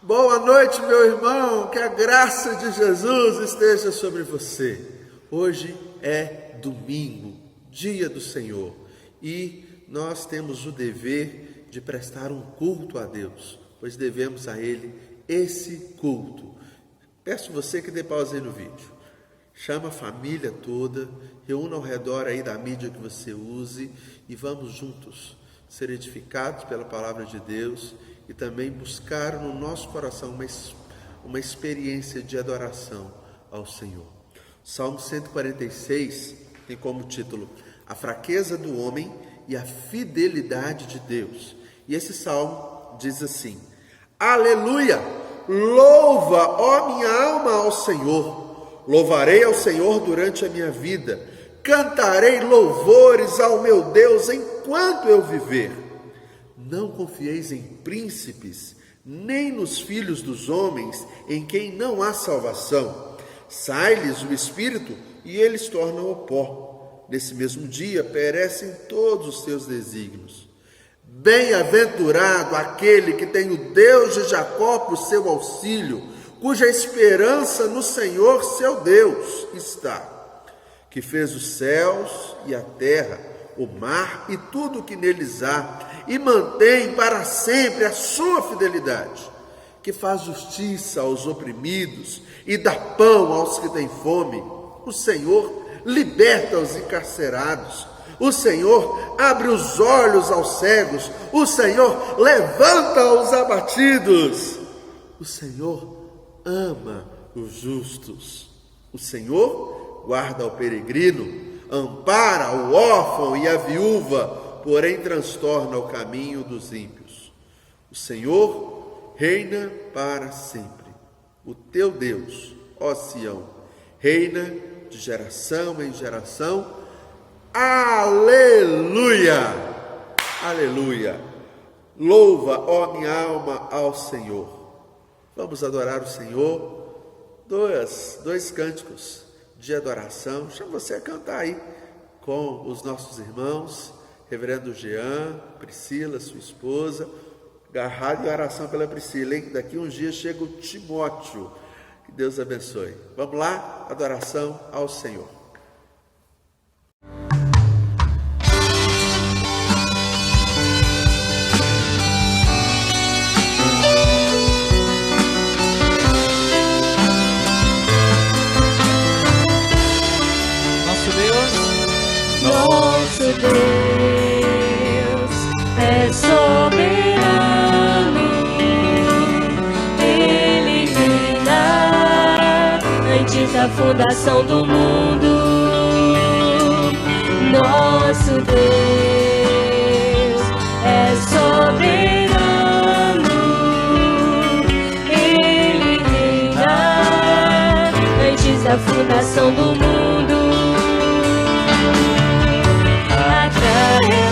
Boa noite, meu irmão, que a graça de Jesus esteja sobre você. Hoje é domingo, dia do Senhor, e nós temos o dever de prestar um culto a Deus, pois devemos a Ele esse culto. Peço você que dê pausa aí no vídeo, chama a família toda, reúna ao redor aí da mídia que você use e vamos juntos ser edificados pela palavra de Deus e também buscar no nosso coração uma experiência de adoração ao Senhor. Salmo 146 tem como título A fraqueza do homem e a fidelidade de Deus. E esse salmo diz assim: Aleluia! Louva, ó minha alma, ao Senhor. Louvarei ao Senhor durante a minha vida. Cantarei louvores ao meu Deus enquanto eu viver. Não confieis em príncipes, nem nos filhos dos homens, em quem não há salvação. Sai-lhes o espírito e eles tornam o pó. Nesse mesmo dia perecem todos os teus desígnios. Bem-aventurado aquele que tem o Deus de Jacó por seu auxílio, cuja esperança no Senhor seu Deus está, que fez os céus e a terra, o mar e tudo o que neles há, e mantém para sempre a sua fidelidade, que faz justiça aos oprimidos e dá pão aos que têm fome. O Senhor liberta os encarcerados. O Senhor abre os olhos aos cegos. O Senhor levanta os abatidos. O Senhor ama os justos. O Senhor guarda o peregrino, ampara o órfão e a viúva, porém transtorna o caminho dos ímpios. O Senhor reina para sempre. O teu Deus, ó Sião, reina de geração em geração. Aleluia! Aleluia! Louva, ó minha alma, ao Senhor. Vamos adorar o Senhor. Dois cânticos de adoração. Chamo você a cantar aí com os nossos irmãos, reverendo Jean, Priscila, sua esposa, agarrado em oração pela Priscila, hein? Daqui uns dias chega o Timóteo. Que Deus abençoe. Vamos lá, adoração ao Senhor. Nosso Deus é soberano, Ele reina antes da fundação do mundo. Nosso Deus é soberano, Ele reina antes da fundação do mundo.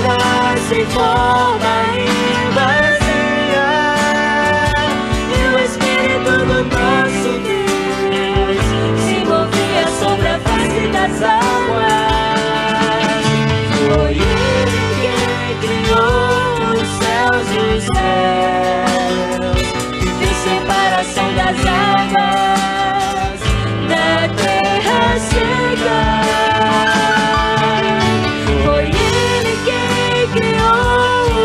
Ela se forma e vazia, e o Espírito do nosso Deus se movia sobre a face das águas. Foi Ele quem criou os céus e os céus, e fez separação das águas da terra seca. Criou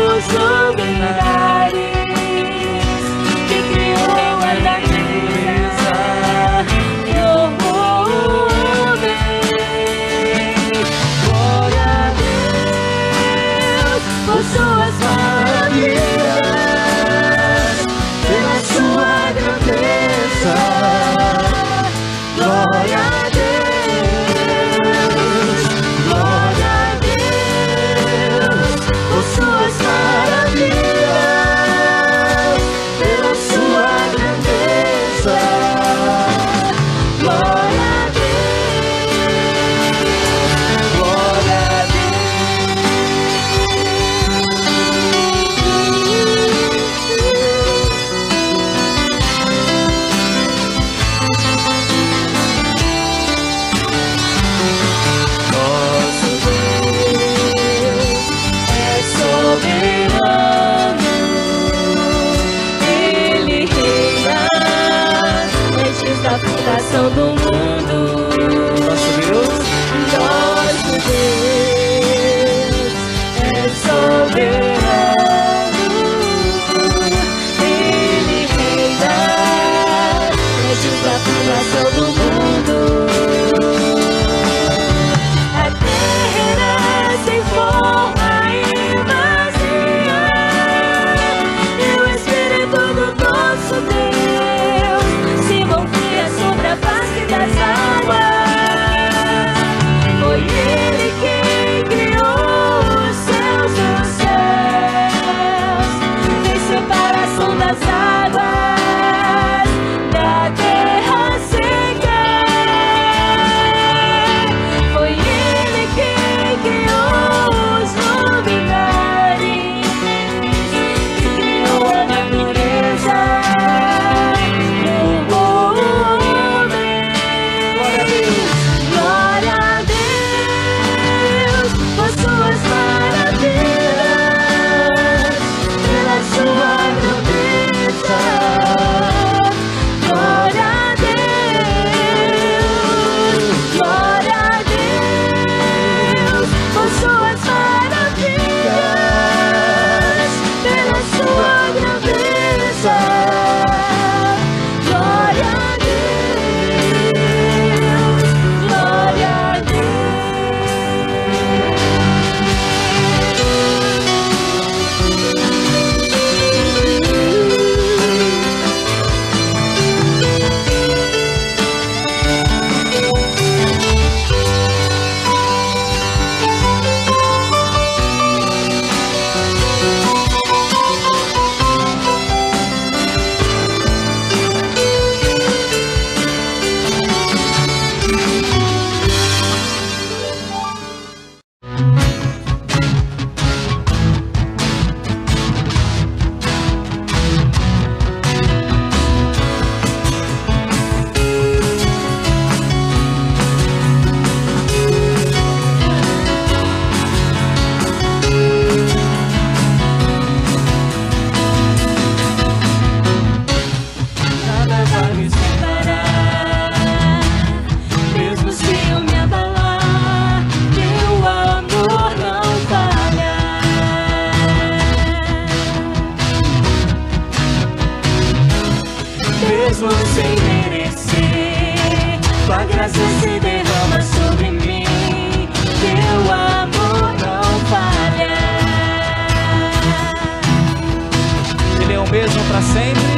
pra sempre.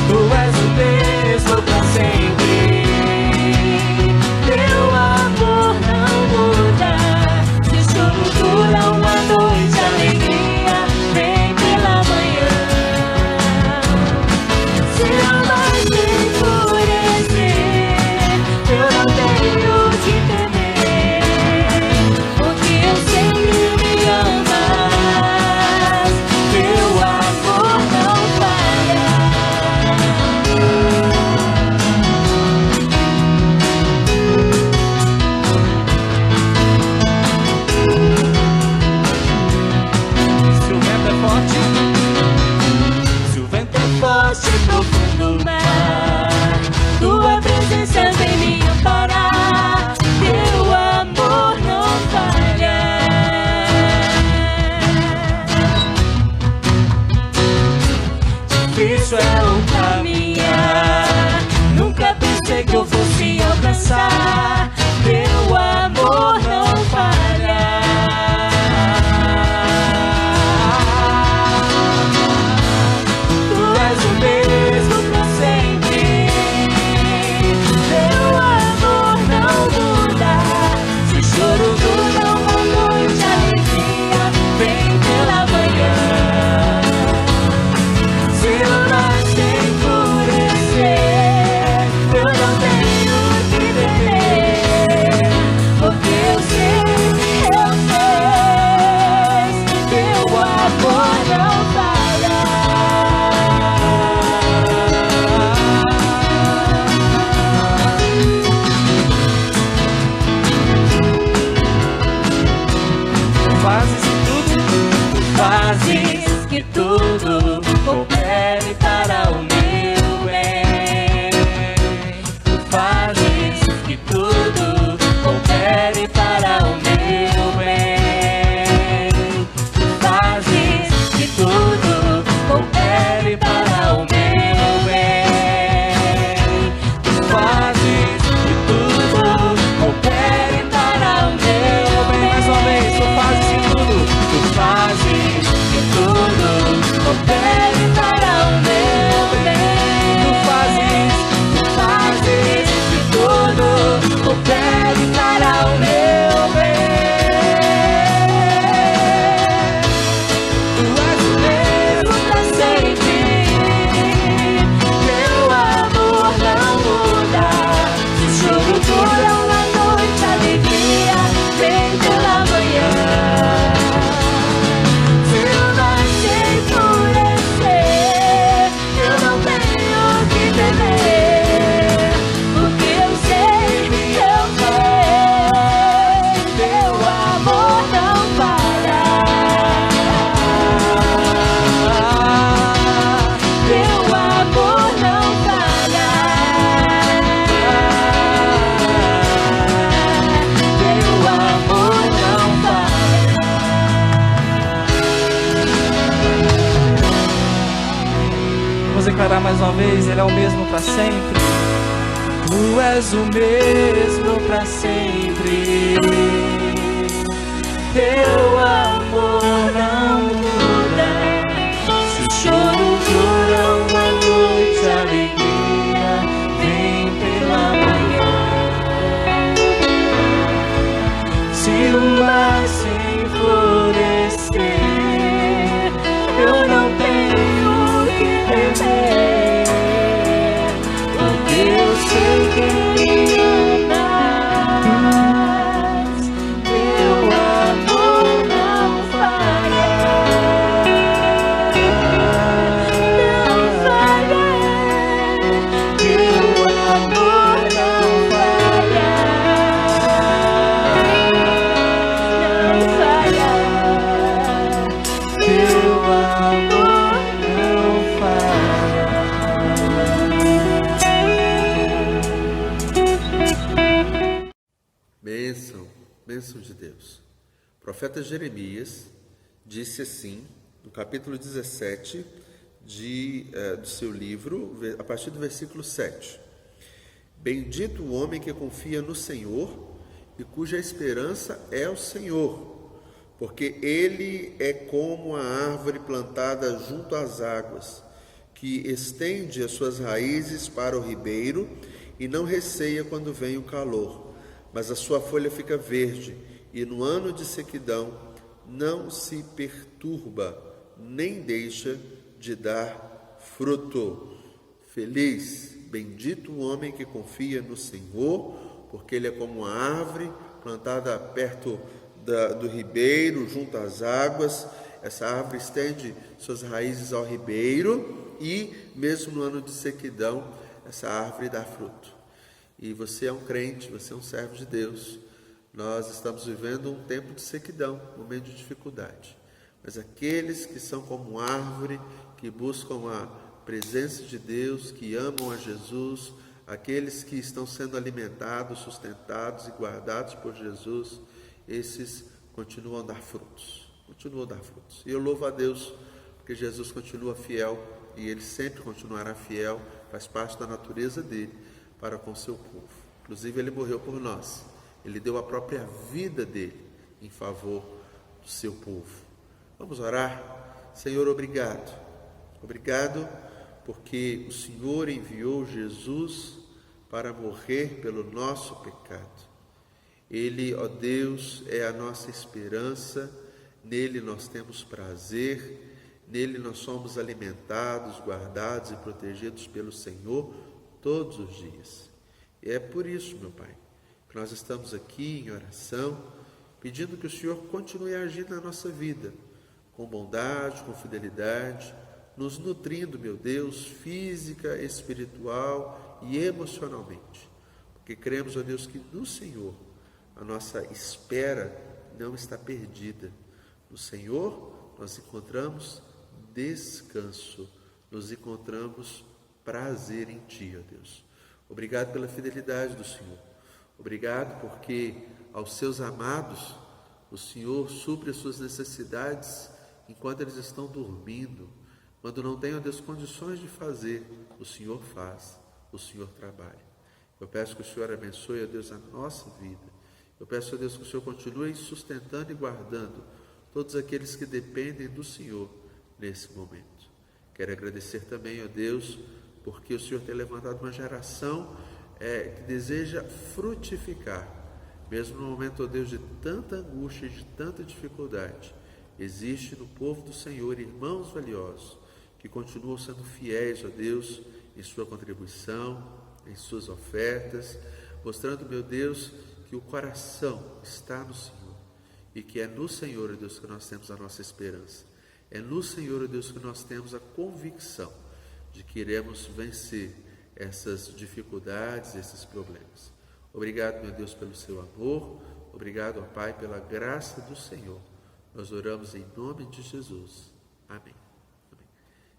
Tu és o mesmo pra sempre. Teu amor não muda. Se o choro dura uma noite, a alegria vem pela manhã. Se eu mais te enfurecer, eu não tenho que temer, porque eu sei que me amas. Teu amor não falha. Se o vento é forte, se o vento é Forte profundo mar, tua presença vem me amparar. Teu amor não falha. Difícil é o caminhar, nunca pensei que eu fosse alcançar. Teu amor não falha. Tu és o mesmo pra sempre. Teu amor não muda. Se o choro dura uma noite, a alegria vem pela manhã. Se eu não te enfurecer, eu não tenho que temer, porque eu sei que eu sei. Teu amor não falha. Fazes que tudo coopere para o meu bem. Tu fazes que tudo coopere para o meu bem. Tu fazes que tudo coopere para o meu bem. Tu fazes que tudo coopere para o meu bem. Mais uma vez, tu fazes que tudo. Tu fazes que tudo coopere para o meu bem. Tu fazes que tudo coopere para o meu bem. Tu és o mesmo pra sempre. Teu amor não muda. Se o choro dura uma noite, a alegria vem pela manhã. Se eu não te enfurecer, eu não tenho que temer, porque eu sei que eu sei. Teu amor não falha. Teu amor não falha. Teu amor não falha. Vamos declarar mais uma vez, Ele é o mesmo pra sempre. Tu és o mesmo pra sempre. Teu amor não muda. Se o choro dura uma noite, a alegria vem pela manhã. Se o mar se enfurecer, eu não tenho que temer, porque eu sei que me amas. Teu amor não falha. Não falha. Teu amor não falha. Não falha. Teu amor não falha. Bênção, bênção de Deus. O profeta Jeremias disse assim, no capítulo 17 do seu livro, a partir do versículo 7. Bendito o homem que confia no Senhor e cuja esperança é o Senhor, porque ele é como a árvore plantada junto às águas, que estende as suas raízes para o ribeiro e não receia quando vem o calor, mas a sua folha fica verde, e no ano de sequidão não se perturba, nem deixa de dar fruto. Feliz, bendito o homem que confia no Senhor, porque ele é como uma árvore plantada perto do ribeiro, junto às águas. Essa árvore estende suas raízes ao ribeiro e, mesmo no ano de sequidão, essa árvore dá fruto. E você é um crente, você é um servo de Deus. Nós estamos vivendo um tempo de sequidão, um momento de dificuldade. Mas aqueles que são como árvore, que buscam a presença de Deus, que amam a Jesus, aqueles que estão sendo alimentados, sustentados e guardados por Jesus, esses continuam a dar frutos. Continuam a dar frutos. E eu louvo a Deus, porque Jesus continua fiel, e Ele sempre continuará fiel, faz parte da natureza dEle, para com o seu povo. Inclusive, Ele morreu por nós. Ele deu a própria vida dEle em favor do seu povo. Vamos orar? Senhor, obrigado. Obrigado porque o Senhor enviou Jesus para morrer pelo nosso pecado. Ele, ó Deus, é a nossa esperança, nele nós temos prazer, nele nós somos alimentados, guardados e protegidos pelo Senhor todos os dias. E é por isso, meu Pai, que nós estamos aqui em oração, pedindo que o Senhor continue agindo na nossa vida, com bondade, com fidelidade, nos nutrindo, meu Deus, física, espiritual e emocionalmente. Porque cremos, ó Deus, que no Senhor a nossa espera não está perdida. No Senhor nós encontramos descanso, nos encontramos prazer em Ti, ó Deus. Obrigado pela fidelidade do Senhor. Obrigado porque aos seus amados o Senhor supre as suas necessidades enquanto eles estão dormindo. Quando não tem, ó Deus, condições de fazer, o Senhor faz, o Senhor trabalha. Eu peço que o Senhor abençoe, ó Deus, a nossa vida. Eu peço, ó Deus, que o Senhor continue sustentando e guardando todos aqueles que dependem do Senhor nesse momento. Quero agradecer também, ó Deus, porque o Senhor tem levantado uma geração que deseja frutificar, mesmo no momento, ó Deus, de tanta angústia e de tanta dificuldade. Existe no povo do Senhor irmãos valiosos que continuam sendo fiéis, ó Deus, em sua contribuição, em suas ofertas, mostrando, meu Deus, que o coração está no Senhor e que é no Senhor, ó Deus, que nós temos a nossa esperança. É no Senhor, ó Deus, que nós temos a convicção de que iremos vencer essas dificuldades, esses problemas. Obrigado, meu Deus, pelo seu amor. Obrigado, ó Pai, pela graça do Senhor. Nós oramos em nome de Jesus. Amém. Amém.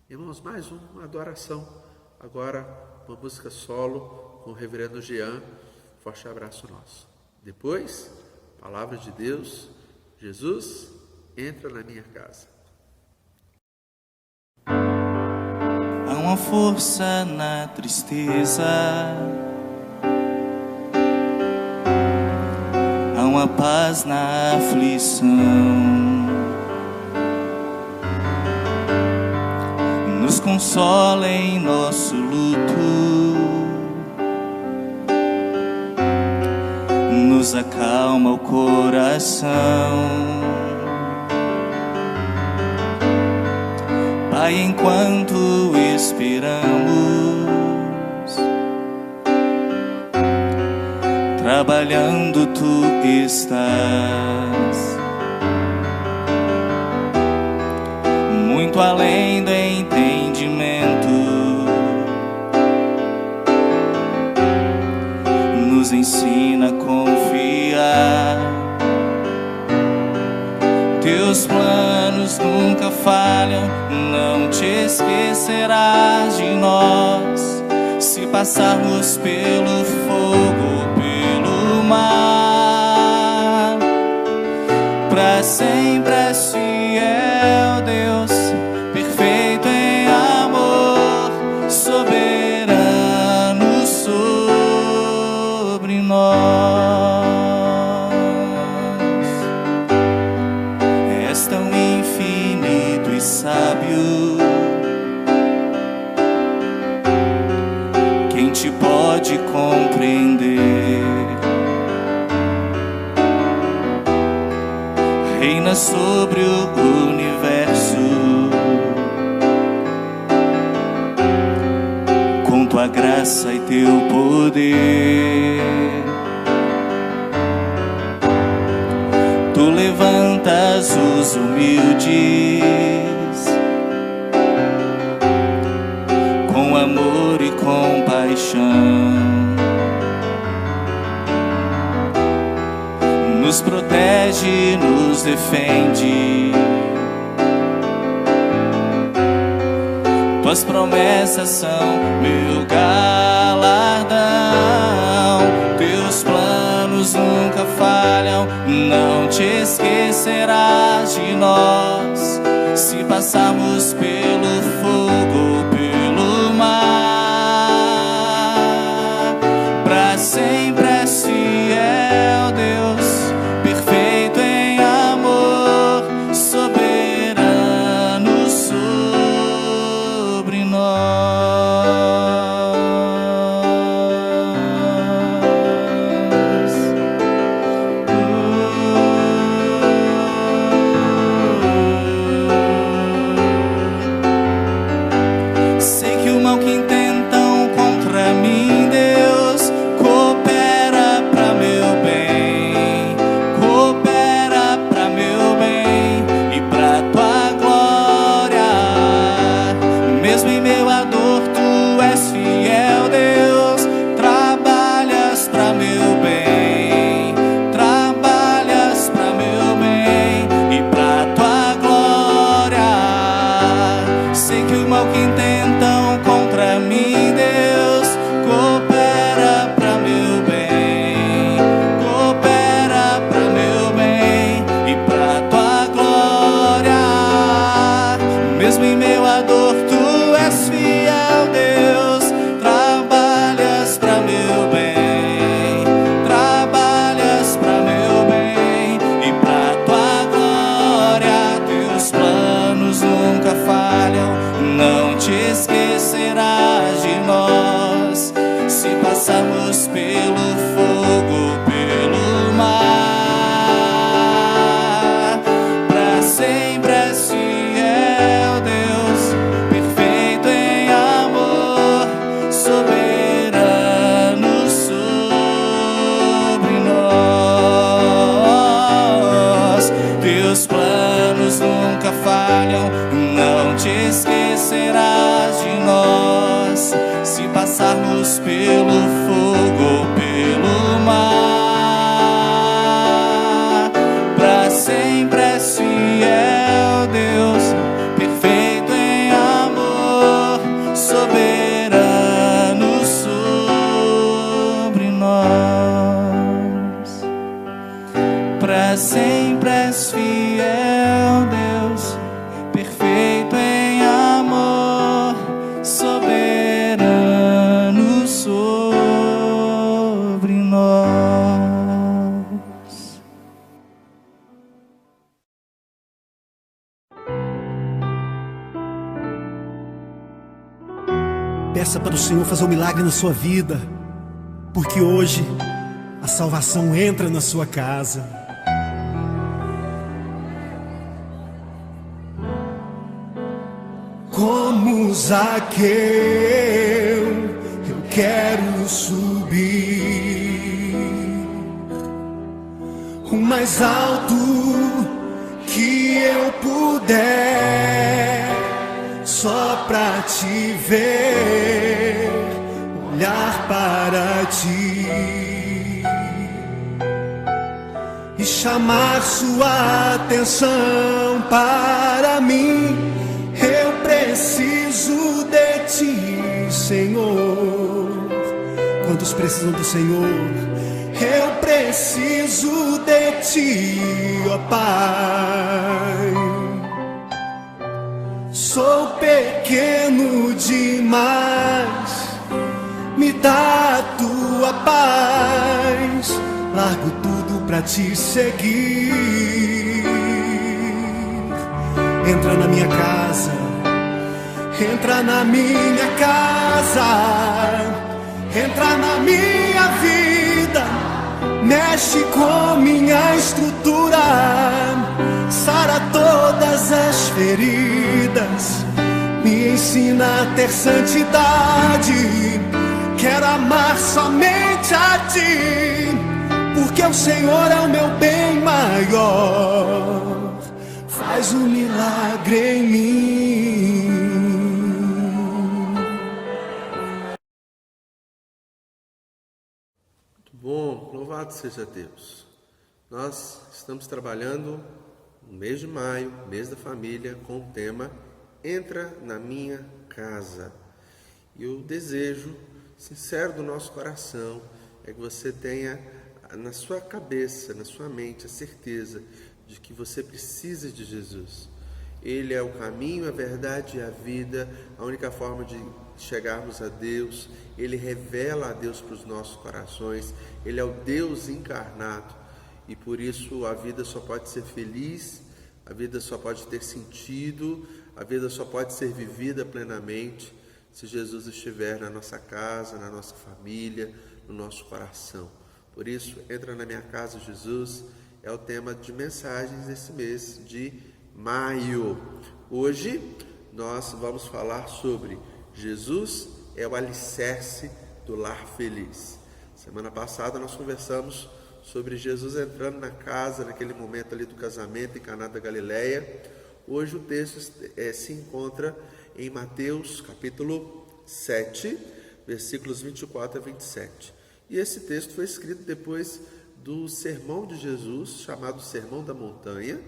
Irmãos, mais uma adoração. Agora, uma música solo com o reverendo Jean. Forte abraço nosso. Depois, palavra de Deus. Jesus, entra na minha casa. Há uma força na tristeza, há uma paz na aflição. Nos consola em nosso luto, nos acalma o coração. Pai, enquanto esperamos, trabalhando tu estás, muito além do entendimento, nos ensina a confiar. Teus planos nunca falham, não te esquecerás de nós. Se passarmos pelo fogo, pelo mar, pra sempre és fiel, Deus, perfeito em amor, soberano sobre nós. És tão infinito e sábio, reina sobre o universo. Com tua graça e teu poder, tu levantas os humildes com amor e compaixão. Nos protege, nos defende. Tuas promessas são meu galardão. Teus planos nunca falham. Não te esquecerás de nós. Se passarmos pelo fogo, pelo mar, pra sempre és fiel, Deus, perfeito em amor, soberano sobre nós. Sei que o mal que intentam contra mim, Deus, coopera pra meu bem, coopera pra meu bem e pra tua glória. Mesmo em meio à dor, tu és fiel, Deus, trabalhas pra meu bem, trabalhas pra meu bem e pra tua glória. Sei que o mal que intentam contra mim, Deus, coopera pra meu bem, coopera pra meu bem e pra tua glória. Mesmo em meio à dor, tu és fiel, Deus, trabalhas pra meu bem, trabalhas pra meu bem e pra tua glória. Teus planos nunca falham. Não te esquecerás de nós. Se passarmos pelo fogo, pelo mar, pra sempre és fiel, Deus, perfeito em amor, soberano sobre nós. Teus planos nunca falham. Não te esquecerás de nós. Se passarmos pelo fogo, pelo mar, pra sempre és fiel, Deus, perfeito em amor, soberano sobre nós. Pra sempre és fiel, Deus, perfeito em amor, soberano sobre nós. Peça para o Senhor fazer um milagre na sua vida, porque hoje a salvação entra na sua casa. Como Zaqueu, eu quero subir o mais alto que eu puder, só pra te ver, olhar para ti e chamar sua atenção para mim. Eu preciso de ti, Senhor. Quantos precisam do Senhor? Eu preciso de ti, ó Pai. Sou pequeno demais, me dá a tua paz. Largo tudo pra te seguir. Entra na minha casa, entra na minha casa, entra na minha vida, mexe com minha estrutura. feridas, me ensina a ter santidade. Quero amar somente a Ti, porque o Senhor é o meu bem maior. Faz um milagre em mim. Bom, louvado seja Deus. Nós estamos trabalhando no mês de maio, mês da família, com o tema Entra na Minha Casa. E o desejo sincero do nosso coração é que você tenha na sua cabeça, na sua mente, a certeza de que você precisa de Jesus. Ele é o caminho, a verdade e a vida, a única forma de chegarmos a Deus. Ele revela a Deus para os nossos corações. Ele é o Deus encarnado e por isso a vida só pode ser feliz, a vida só pode ter sentido, a vida só pode ser vivida plenamente se Jesus estiver na nossa casa, na nossa família, no nosso coração. Por isso, entra na minha casa, Jesus, é o tema de mensagens desse mês de maio. Hoje nós vamos falar sobre Jesus é o alicerce do lar feliz. Semana passada nós conversamos sobre Jesus entrando na casa, naquele momento ali do casamento em Caná da Galileia. Hoje o texto se encontra em Mateus capítulo 7, versículos 24 a 27. E esse texto foi escrito depois do sermão de Jesus, chamado Sermão da Montanha,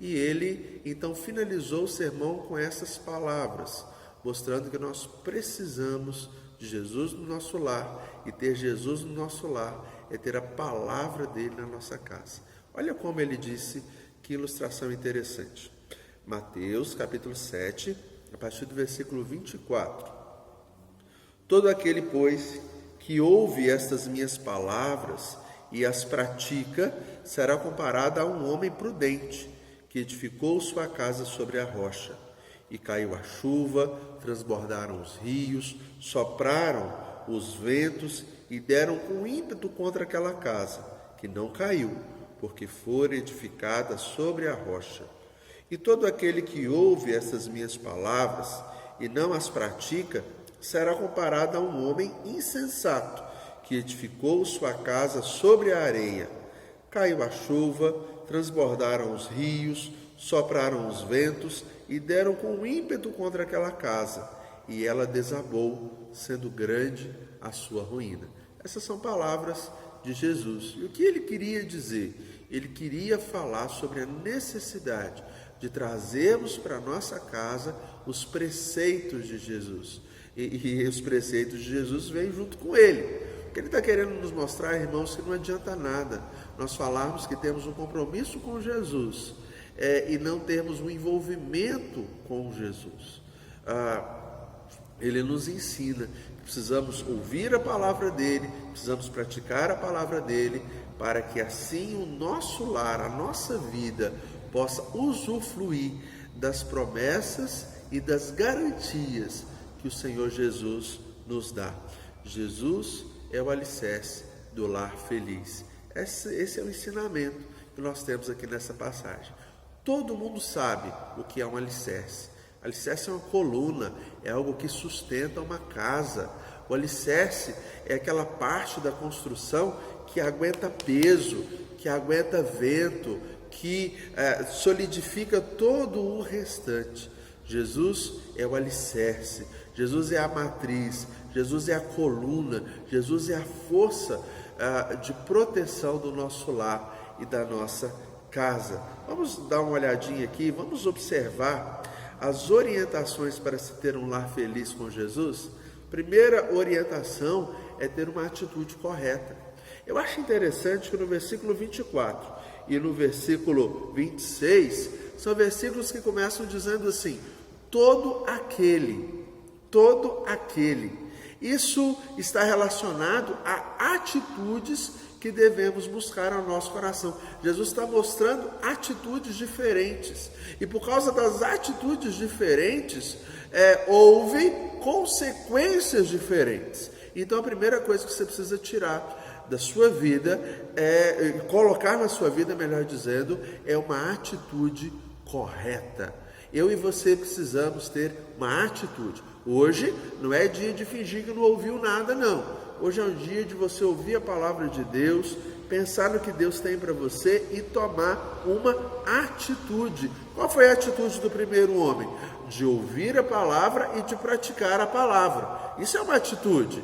e ele então finalizou o sermão com essas palavras, mostrando que nós precisamos de Jesus no nosso lar, e ter Jesus no nosso lar é ter a palavra dele na nossa casa. Olha como ele disse, que ilustração interessante. Mateus capítulo 7, a partir do versículo 24. Todo aquele, pois, que ouve estas minhas palavras e as pratica, será comparado a um homem prudente, que edificou sua casa sobre a rocha. E caiu a chuva, transbordaram os rios, sopraram os ventos e deram com ímpeto contra aquela casa, que não caiu, porque fora edificada sobre a rocha. E todo aquele que ouve essas minhas palavras e não as pratica, será comparado a um homem insensato, que edificou sua casa sobre a areia. Caiu a chuva, transbordaram os rios, sopraram os ventos e deram com ímpeto contra aquela casa, e ela desabou, sendo grande a sua ruína. Essas são palavras de Jesus. E o que ele queria dizer? Ele queria falar sobre a necessidade de trazermos para a nossa casa os preceitos de Jesus. E os preceitos de Jesus vêm junto com ele. O que ele está querendo nos mostrar, irmãos, que não adianta nada nós falarmos que temos um compromisso com Jesus e não termos um envolvimento com Jesus. Ele nos ensina que precisamos ouvir a palavra dele, precisamos praticar a palavra dele, para que assim o nosso lar, a nossa vida, possa usufruir das promessas e das garantias que o Senhor Jesus nos dá. Jesus é o alicerce do lar feliz. Esse é o ensinamento que nós temos aqui nessa passagem. Todo mundo sabe o que é um alicerce. Alicerce é uma coluna, é algo que sustenta uma casa. O alicerce é aquela parte da construção que aguenta peso, que aguenta vento, que solidifica todo o restante. Jesus é o alicerce, Jesus é a matriz, Jesus é a coluna, Jesus é a força de proteção do nosso lar e da nossa casa. Vamos dar uma olhadinha aqui, vamos observar as orientações para se ter um lar feliz com Jesus. Primeira orientação é ter uma atitude correta. Eu acho interessante que no versículo 24 e no versículo 26, são versículos que começam dizendo assim: todo aquele. Isso está relacionado a atitudes que devemos buscar ao nosso coração. Jesus está mostrando atitudes diferentes. E por causa das atitudes diferentes, houve consequências diferentes. Então a primeira coisa que você precisa tirar da sua vida, colocar na sua vida, melhor dizendo, é uma atitude correta. Eu e você precisamos ter uma atitude. Hoje não é dia de fingir que não ouviu nada, não. Hoje é um dia de você ouvir a palavra de Deus, pensar no que Deus tem para você e tomar uma atitude. Qual foi a atitude do primeiro homem? De ouvir a palavra e de praticar a palavra. Isso é uma atitude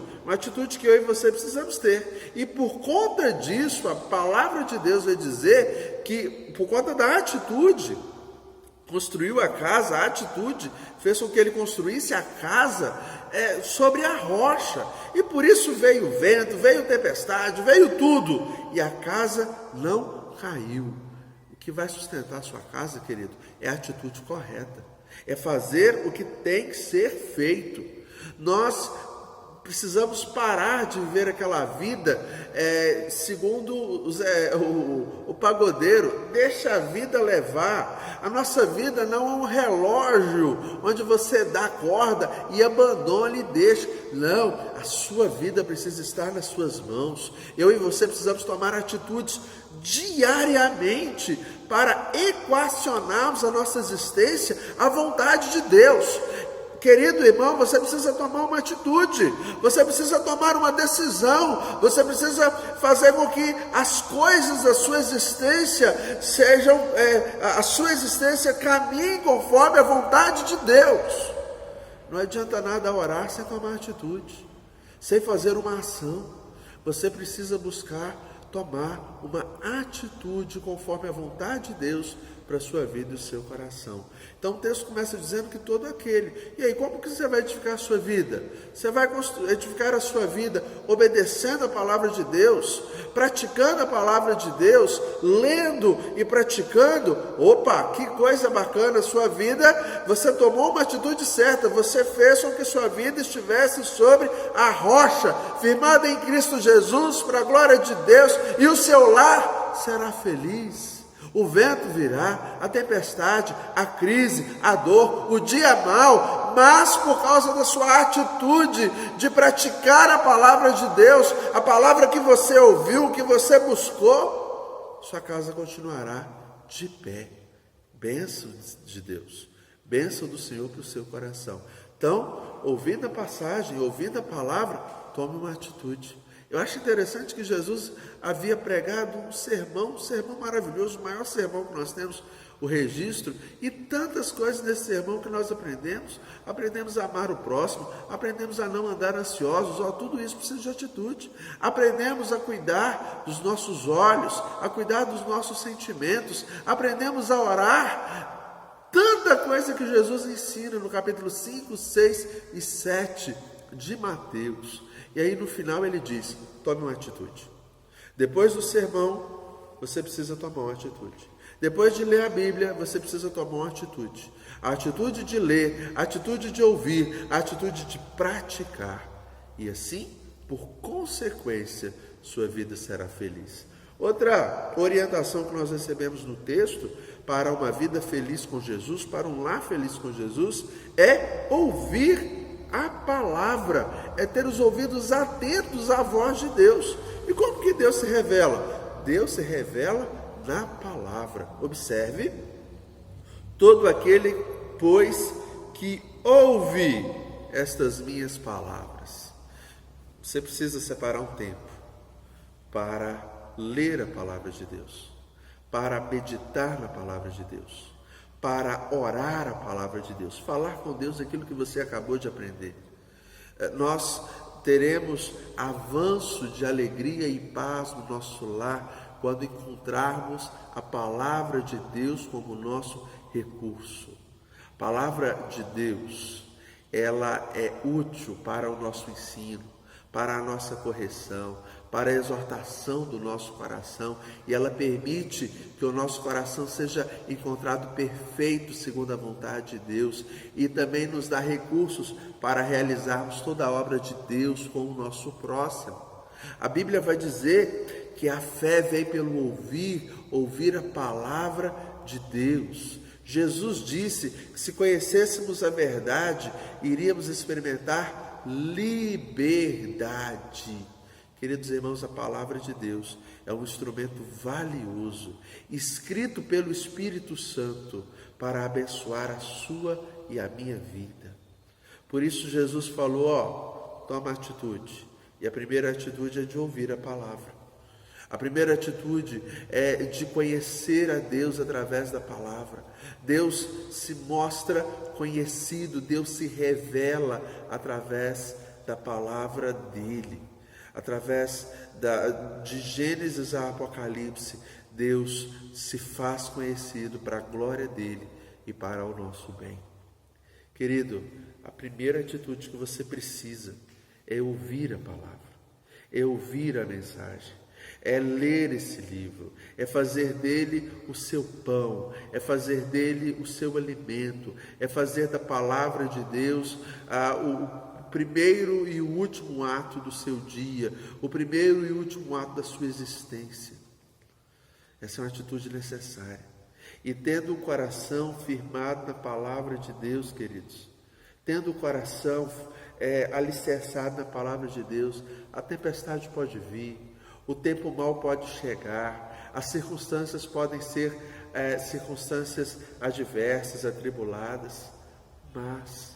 que eu e você precisamos ter. E por conta disso, a palavra de Deus vai dizer que, por conta da atitude, construiu a casa, a atitude fez com que ele construísse a casa sobre a rocha. E por isso veio o vento, veio a tempestade, veio tudo. E a casa não caiu. O que vai sustentar a sua casa, querido, é a atitude correta. É fazer o que tem que ser feito. Nós precisamos parar de viver aquela vida segundo o pagodeiro, deixa a vida levar. A nossa vida não é um relógio onde você dá a corda e abandona e deixa. Não, a sua vida precisa estar nas suas mãos. Eu e você precisamos tomar atitudes diariamente para equacionarmos a nossa existência à vontade de Deus. Querido irmão, você precisa tomar uma atitude, você precisa tomar uma decisão, você precisa fazer com que as coisas da sua existência a sua existência caminhe conforme a vontade de Deus. Não adianta nada orar sem tomar atitude, sem fazer uma ação. Você precisa buscar tomar uma atitude conforme a vontade de Deus para a sua vida e o seu coração. Então o texto começa dizendo que todo aquele. E aí, como que você vai edificar a sua vida? Você vai edificar a sua vida obedecendo a palavra de Deus, praticando a palavra de Deus, lendo e praticando. Opa, que coisa bacana a sua vida. Você tomou uma atitude certa, você fez com que sua vida estivesse sobre a rocha, firmada em Cristo Jesus, para a glória de Deus, e o seu lar será feliz. O vento virá, a tempestade, a crise, a dor, o dia mau, mas por causa da sua atitude de praticar a palavra de Deus, a palavra que você ouviu, que você buscou, sua casa continuará de pé. Bênção de Deus, bênção do Senhor para o seu coração. Então, ouvindo a passagem, ouvindo a palavra, tome uma atitude. Eu acho interessante que Jesus havia pregado um sermão maravilhoso, o maior sermão que nós temos, o registro, e tantas coisas nesse sermão que nós aprendemos a amar o próximo, aprendemos a não andar ansiosos, tudo isso precisa de atitude, aprendemos a cuidar dos nossos olhos, a cuidar dos nossos sentimentos, aprendemos a orar, tanta coisa que Jesus ensina no capítulo 5, 6 e 7 de Mateus. E aí no final ele diz, tome uma atitude. Depois do sermão, você precisa tomar uma atitude. Depois de ler a Bíblia, você precisa tomar uma atitude. A atitude de ler, a atitude de ouvir, a atitude de praticar. E assim, por consequência, sua vida será feliz. Outra orientação que nós recebemos no texto para uma vida feliz com Jesus, para um lar feliz com Jesus, é ouvir a palavra, é ter os ouvidos atentos à voz de Deus. E como que Deus se revela? Deus se revela na palavra. Observe, todo aquele, pois, que ouve estas minhas palavras. Você precisa separar um tempo para ler a palavra de Deus, para meditar na palavra de Deus, para orar a palavra de Deus, falar com Deus aquilo que você acabou de aprender. Nós teremos avanço de alegria e paz no nosso lar quando encontrarmos a palavra de Deus como nosso recurso. A palavra de Deus, ela é útil para o nosso ensino, para a nossa correção, para a exortação do nosso coração, e ela permite que o nosso coração seja encontrado perfeito segundo a vontade de Deus, e também nos dá recursos para realizarmos toda a obra de Deus com o nosso próximo. A Bíblia vai dizer que a fé vem pelo ouvir a palavra de Deus. Jesus disse que se conhecêssemos a verdade, iríamos experimentar liberdade. Queridos irmãos, a palavra de Deus é um instrumento valioso, escrito pelo Espírito Santo, para abençoar a sua e a minha vida. Por isso Jesus falou, toma atitude. E a primeira atitude é de ouvir a palavra. A primeira atitude é de conhecer a Deus através da palavra. Deus se mostra conhecido, Deus se revela através da palavra dele. Através de Gênesis a Apocalipse, Deus se faz conhecido para a glória dele e para o nosso bem. Querido, a primeira atitude que você precisa é ouvir a palavra, é ouvir a mensagem, é ler esse livro, é fazer dele o seu pão, é fazer dele o seu alimento, é fazer da palavra de Deus o primeiro e o último ato do seu dia, o primeiro e o último ato da sua existência. Essa é uma atitude necessária. E tendo o coração firmado na palavra de Deus, queridos, tendo o coração alicerçado na palavra de Deus, a tempestade pode vir, o tempo mau pode chegar, as circunstâncias podem ser circunstâncias adversas, atribuladas, mas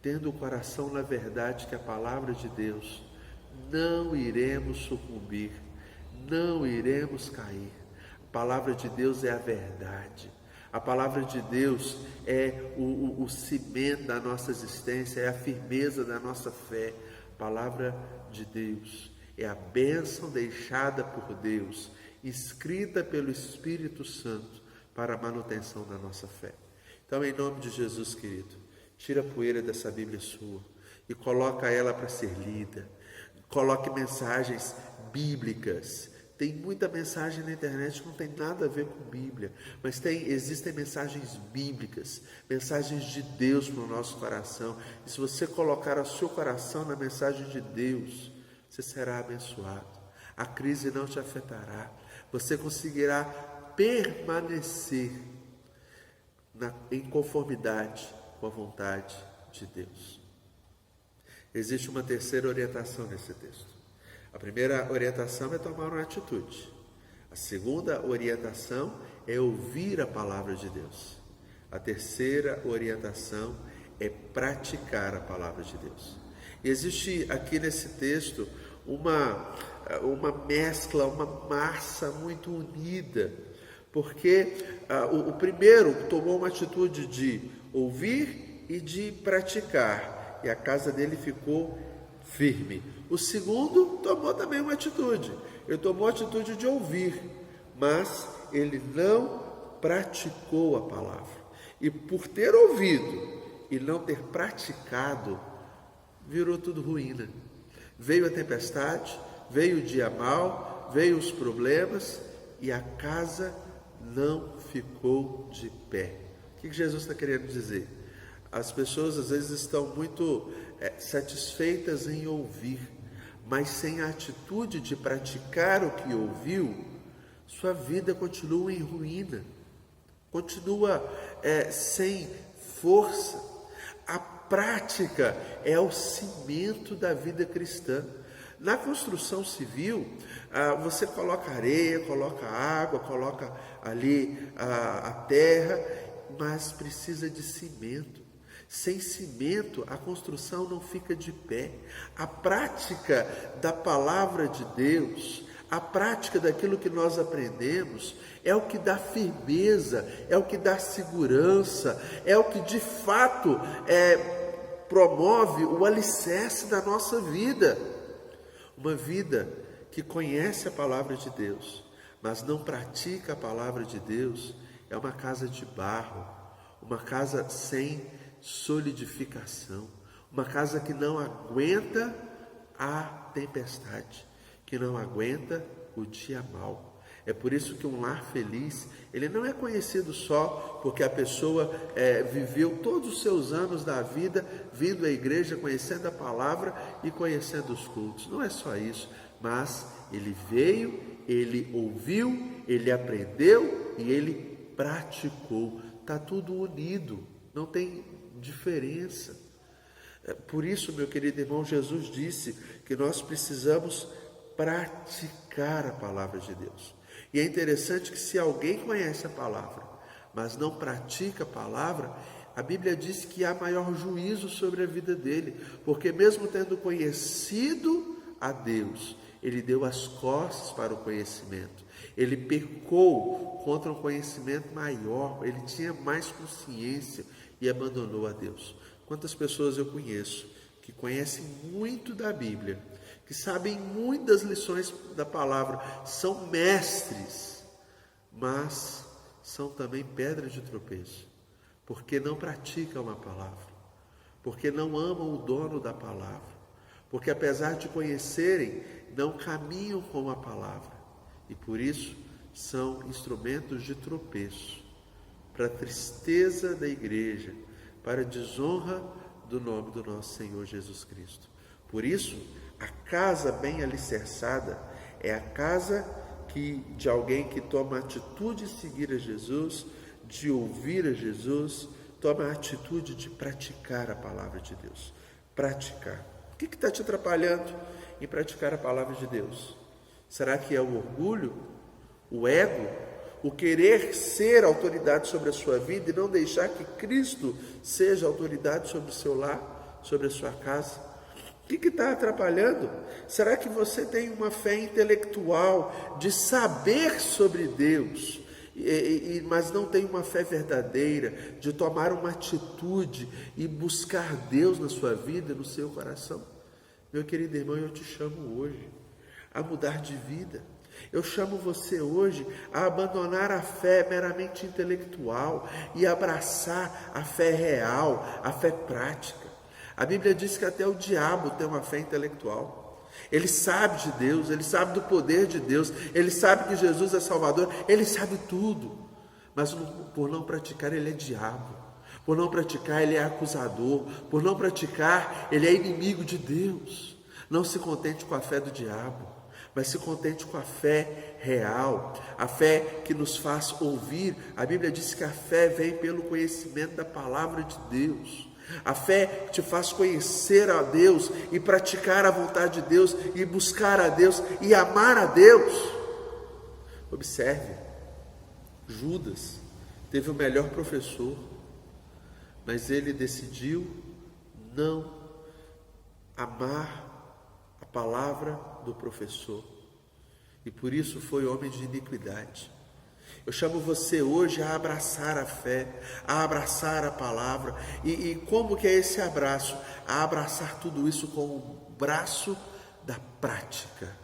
tendo o coração na verdade que é a palavra de Deus, não iremos sucumbir, não iremos cair. A palavra de Deus é a verdade. A palavra de Deus é o cimento da nossa existência, é a firmeza da nossa fé. A palavra de Deus é a bênção deixada por Deus, escrita pelo Espírito Santo para a manutenção da nossa fé. Então, em nome de Jesus, querido, tira a poeira dessa Bíblia sua e coloca ela para ser lida. Coloque mensagens bíblicas. Tem muita mensagem na internet que não tem nada a ver com Bíblia, mas existem mensagens bíblicas, mensagens de Deus para o nosso coração. E se você colocar o seu coração na mensagem de Deus, você será abençoado. A crise não te afetará. Você conseguirá permanecer em conformidade com a vontade de Deus. Existe uma terceira orientação nesse texto. A primeira orientação é tomar uma atitude. A segunda orientação é ouvir a palavra de Deus. A terceira orientação é praticar a palavra de Deus. E existe aqui nesse texto uma mescla, uma massa muito unida, porque o primeiro tomou uma atitude de ouvir e de praticar, e a casa dele ficou firme. O segundo tomou também uma atitude, ele tomou a atitude de ouvir, mas ele não praticou a palavra. E por ter ouvido e não ter praticado, virou tudo ruína. Veio a tempestade, veio o dia mau, veio os problemas e a casa não ficou de pé. O que Jesus está querendo dizer? As pessoas às vezes estão muito satisfeitas em ouvir, mas sem a atitude de praticar o que ouviu, sua vida continua em ruína, continua sem força. A prática é o cimento da vida cristã. Na construção civil, você coloca areia, coloca água, coloca ali a terra, mas precisa de cimento. Sem cimento, a construção não fica de pé. A prática da palavra de Deus, a prática daquilo que nós aprendemos, é o que dá firmeza, é o que dá segurança, é o que de fato promove o alicerce da nossa vida. Uma vida que conhece a palavra de Deus, mas não pratica a palavra de Deus, é uma casa de barro, uma casa sem solidificação, uma casa que não aguenta a tempestade, que não aguenta o dia mau. É por isso que um lar feliz, ele não é conhecido só porque a pessoa viveu todos os seus anos da vida vindo à igreja, conhecendo a palavra e conhecendo os cultos. Não é só isso, mas ele veio, ele ouviu, ele aprendeu e ele praticou. Está tudo unido, não tem diferença. Por isso, meu querido irmão, Jesus disse que nós precisamos praticar a palavra de Deus. E é interessante que se alguém conhece a palavra, mas não pratica a palavra, a Bíblia diz que há maior juízo sobre a vida dele, porque mesmo tendo conhecido a Deus, ele deu as costas para o conhecimento, ele pecou contra um conhecimento maior, ele tinha mais consciência e abandonou a Deus. Quantas pessoas eu conheço que conhecem muito da Bíblia, que sabem muitas lições da palavra, são mestres, mas são também pedras de tropeço, porque não praticam a palavra, porque não amam o dono da palavra, porque apesar de conhecerem, não caminham com a palavra, e por isso são instrumentos de tropeço, para a tristeza da igreja, para a desonra do nome do nosso Senhor Jesus Cristo. Por isso, a casa bem alicerçada é a casa de alguém que toma a atitude de seguir a Jesus, de ouvir a Jesus, toma a atitude de praticar a palavra de Deus. Praticar. O que está te atrapalhando em praticar a palavra de Deus? Será que é o orgulho, o ego, o querer ser autoridade sobre a sua vida e não deixar que Cristo seja autoridade sobre o seu lar, sobre a sua casa? O que está atrapalhando? Será que você tem uma fé intelectual de saber sobre Deus, mas não tem uma fé verdadeira de tomar uma atitude e buscar Deus na sua vida, no seu coração? Meu querido irmão, eu te chamo hoje a mudar de vida. Eu chamo você hoje a abandonar a fé meramente intelectual e abraçar a fé real, a fé prática. A Bíblia diz que até o diabo tem uma fé intelectual. Ele sabe de Deus, ele sabe do poder de Deus, ele sabe que Jesus é Salvador, ele sabe tudo. Mas por não praticar, ele é diabo. Por não praticar, ele é acusador. Por não praticar, ele é inimigo de Deus. Não se contente com a fé do diabo, mas se contente com a fé real, a fé que nos faz ouvir. A Bíblia diz que a fé vem pelo conhecimento da palavra de Deus. A fé te faz conhecer a Deus e praticar a vontade de Deus e buscar a Deus e amar a Deus. Observe, Judas teve o melhor professor, mas ele decidiu não amar a palavra do professor, e por isso foi homem de iniquidade. Eu chamo você hoje a abraçar a fé, a abraçar a palavra. E como que é esse abraço? A abraçar tudo isso com o braço da prática,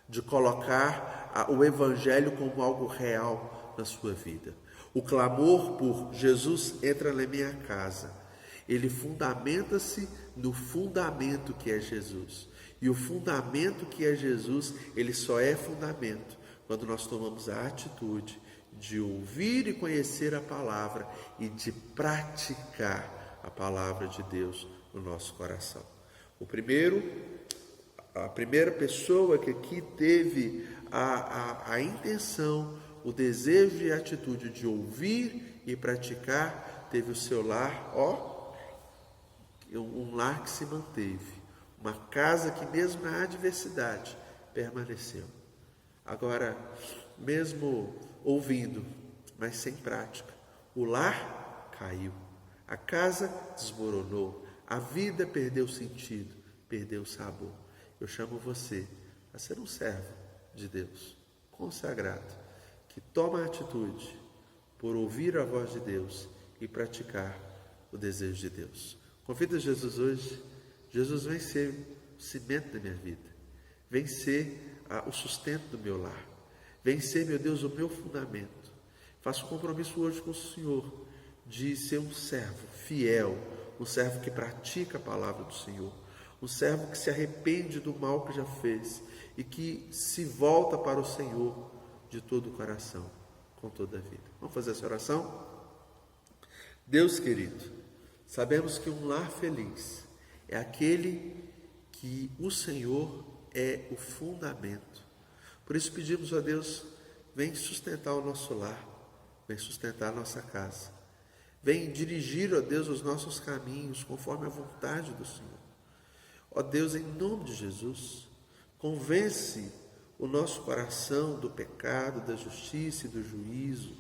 de colocar o Evangelho como algo real na sua vida. O clamor por Jesus entra na minha casa, ele fundamenta-se no fundamento que é Jesus. E o fundamento que é Jesus, ele só é fundamento quando nós tomamos a atitude de ouvir e conhecer a palavra e de praticar a palavra de Deus no nosso coração. A primeira pessoa que aqui teve a intenção, o desejo e a atitude de ouvir e praticar, teve o seu lar, um lar que se manteve, uma casa que mesmo na adversidade permaneceu. Agora, mesmo ouvindo, mas sem prática, o lar caiu, a casa desmoronou, a vida perdeu sentido, perdeu sabor. Eu chamo você a ser um servo de Deus, consagrado, que toma a atitude por ouvir a voz de Deus e praticar o desejo de Deus. Convida Jesus hoje. Jesus vem ser o cimento da minha vida, vem ser o sustento do meu lar, vem ser, meu Deus, o meu fundamento. Faço um compromisso hoje com o Senhor de ser um servo fiel, um servo que pratica a palavra do Senhor, um servo que se arrepende do mal que já fez e que se volta para o Senhor de todo o coração, com toda a vida. Vamos fazer essa oração? Deus querido, sabemos que um lar feliz é aquele que o Senhor é o fundamento. Por isso pedimos a Deus, vem sustentar o nosso lar, vem sustentar a nossa casa, vem dirigir, ó Deus, os nossos caminhos conforme a vontade do Senhor. Ó Deus, em nome de Jesus, convence o nosso coração do pecado, da justiça e do juízo,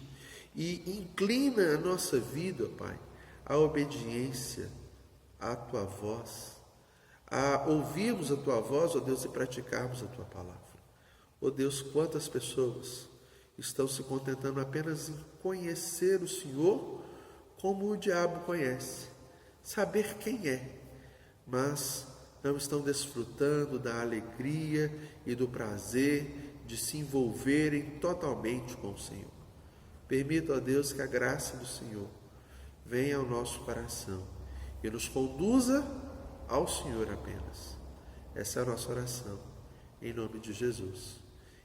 e inclina a nossa vida, Pai, à obediência à Tua voz, a ouvirmos a Tua voz, ó Deus, e praticarmos a Tua palavra. Ó Deus, quantas pessoas estão se contentando apenas em conhecer o Senhor como o diabo conhece, saber quem é, mas não estão desfrutando da alegria e do prazer de se envolverem totalmente com o Senhor. Permita, ó Deus, que a graça do Senhor venha ao nosso coração e nos conduza ao Senhor apenas. Essa é a nossa oração, em nome de Jesus.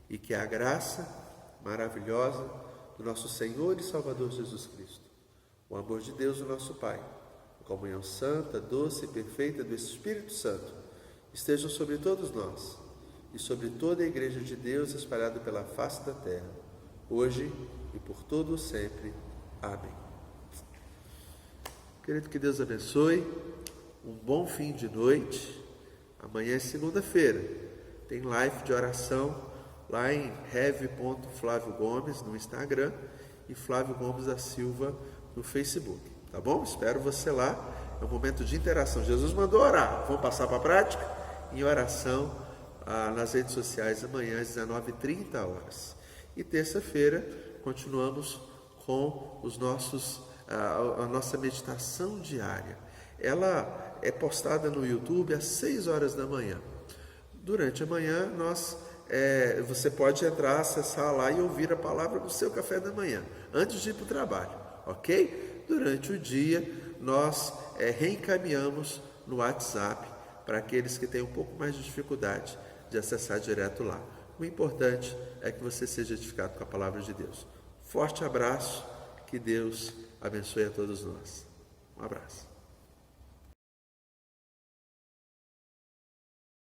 E que a graça maravilhosa do nosso Senhor e Salvador Jesus Cristo, o amor de Deus, o nosso Pai, a comunhão santa, doce e perfeita do Espírito Santo, estejam sobre todos nós e sobre toda a Igreja de Deus espalhada pela face da terra, hoje e por todo o sempre. Amém. Querido, que Deus abençoe, um bom fim de noite. Amanhã é segunda-feira, tem live de oração lá em rev.Flávio Gomes no Instagram e Flávio Gomes da Silva no Facebook, tá bom? Espero você lá, é um momento de interação. Jesus mandou orar, vamos passar para a prática? Em oração nas redes sociais amanhã às 19h30. E terça-feira continuamos com a nossa meditação diária. Ela é postada no YouTube às 6h da manhã. Durante a manhã você pode entrar, acessar lá e ouvir a palavra no seu café da manhã, antes de ir para o trabalho, ok? Durante o dia, nós reencaminhamos no WhatsApp para aqueles que têm um pouco mais de dificuldade de acessar direto lá. O importante é que você seja edificado com a palavra de Deus. Forte abraço, que Deus abençoe a todos nós. Um abraço.